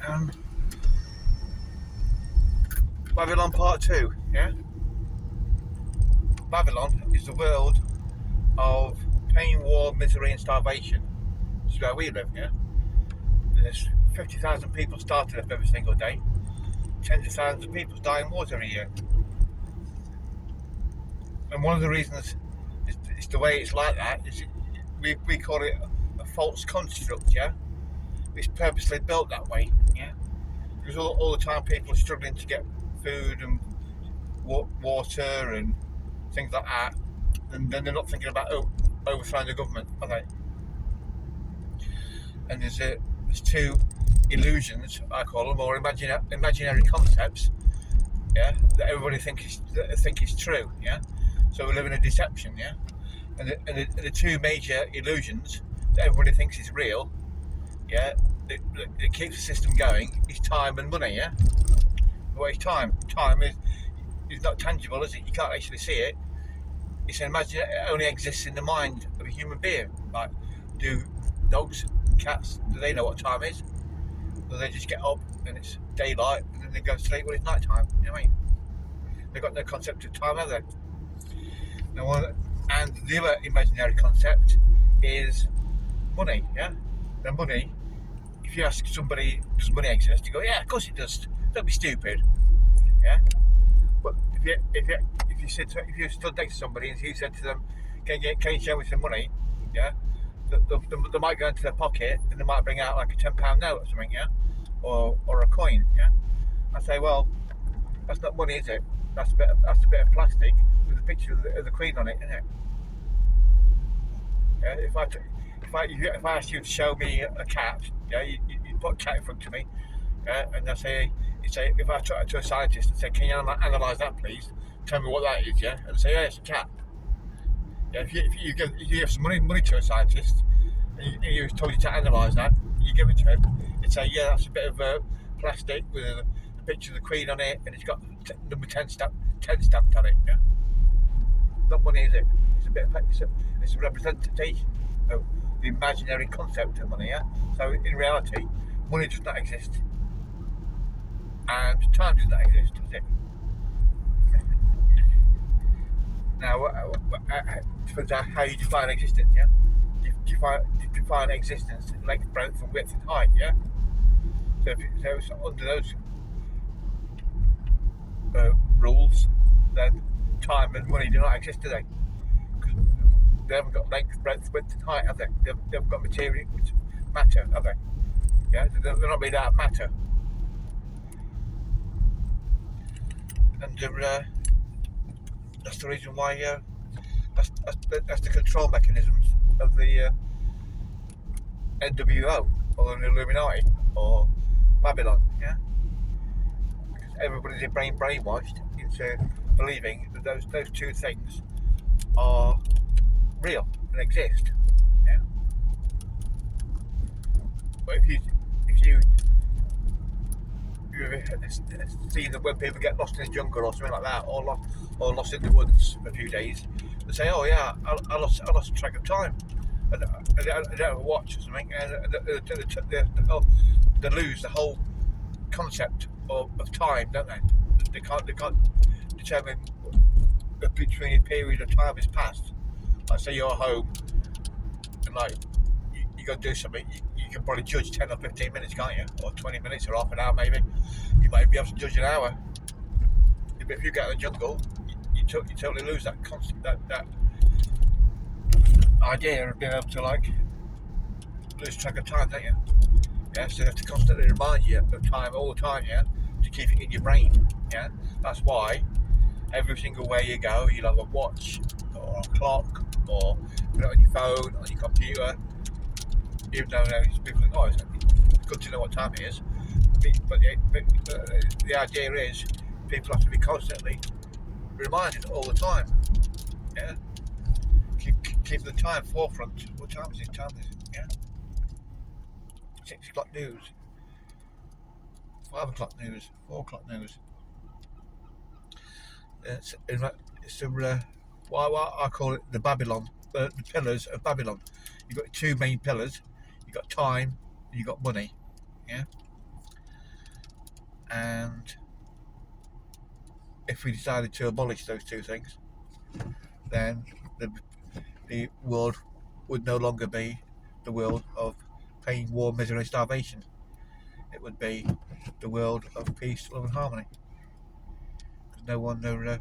Um, Babylon Part 2, yeah? Babylon is the world of pain, war, misery and starvation. This is where we live, yeah? There's 50,000 people starting up every single day. Tens of thousands of people die in wars every year. And one of the reasons it's the way it's like that is we call it a false construct, yeah? It's purposely built that way, yeah? Because all the time people are struggling to get food and water and things like that, and then they're not thinking about overthrowing the government, are they? And there's two illusions, I call them, or imaginary concepts, yeah, that everybody think is true, yeah. So we live in a deception, yeah. And the two major illusions that everybody thinks is real, yeah, that keeps the system going is time and money, yeah. What is time? Time is not tangible, is it? You can't actually see it. It's an imagine. It only exists in the mind of a human being. Like, do dogs, cats, do they know what time is? Or they just get up and it's daylight and then they go to sleep when it's night time? You know what I mean? They've got no concept of time, have they? And the other imaginary concept is money. Yeah, the money. If you ask somebody, does money exist? You go, yeah, of course it does. Don't be stupid. Yeah. But if you stood next to somebody and you said to them, can you show me some money? Yeah. They might go into their pocket and they might bring out like a £10 note or something, yeah, or a coin, yeah. I say, well, that's not money, is it? That's a bit of plastic with a picture of the Queen on it, isn't it? Yeah. If I asked you to show me a cat, yeah, you put a cat in front of me, yeah, and if I talk to a scientist and say, can you analyse that, please? Tell me what that is, yeah, and say, yeah, it's a cat. Yeah, if you give some money to a scientist, and he told you to analyse that, you give it to him, and say, yeah, that's a bit of plastic with a picture of the Queen on it, and it's got number 10 stamped on it. Yeah, not money, is it? It's a representation of the imaginary concept of money. Yeah, so in reality, money does not exist, and time does not exist, does it? Now, depends on how you define existence, yeah? You define existence in length, breadth, and width and height, yeah? So under those rules, then time and money do not exist, do they? Because they haven't got length, breadth, width, and height, have they? They haven't got matter, have they? Yeah, they're not made out of matter. And that's the reason why. That's the control mechanisms of the NWO or the Illuminati or Babylon. Yeah, because everybody's brainwashed into believing that those two things are real and exist. Yeah, but if you see that when people get lost in the jungle or something like that, or lost in the woods for a few days, they say, "Oh yeah, I lost track of time. I don't have a watch or something," and they lose the whole concept of time, don't they? They can't determine between a period of time has passed. Like, say you're home and like you go do something, you can probably judge 10 or 15 minutes, can't you? Or 20 minutes or half an hour maybe. You might be able to judge an hour. But if you get in the jungle, you totally lose that concept, that idea of being able to like lose track of time, don't you? Yeah, so you have to constantly remind you of time all the time, yeah, to keep it in your brain. Yeah, that's why every single way you go, you'll have a watch or a clock or put it on your phone, on your computer. Even though people think, oh, it's good to know what time it is. But the idea is people have to be constantly reminded all the time. Yeah, keep the time forefront. What time is it? Yeah, 6 o'clock news, 5 o'clock news, 4 o'clock news. It's why I call it the Babylon, the pillars of Babylon. You've got two main pillars. You've got time and you've got money. Yeah. And if we decided to abolish those two things, then the world would no longer be the world of pain, war, misery, and starvation. It would be the world of peace, love, and harmony. Because no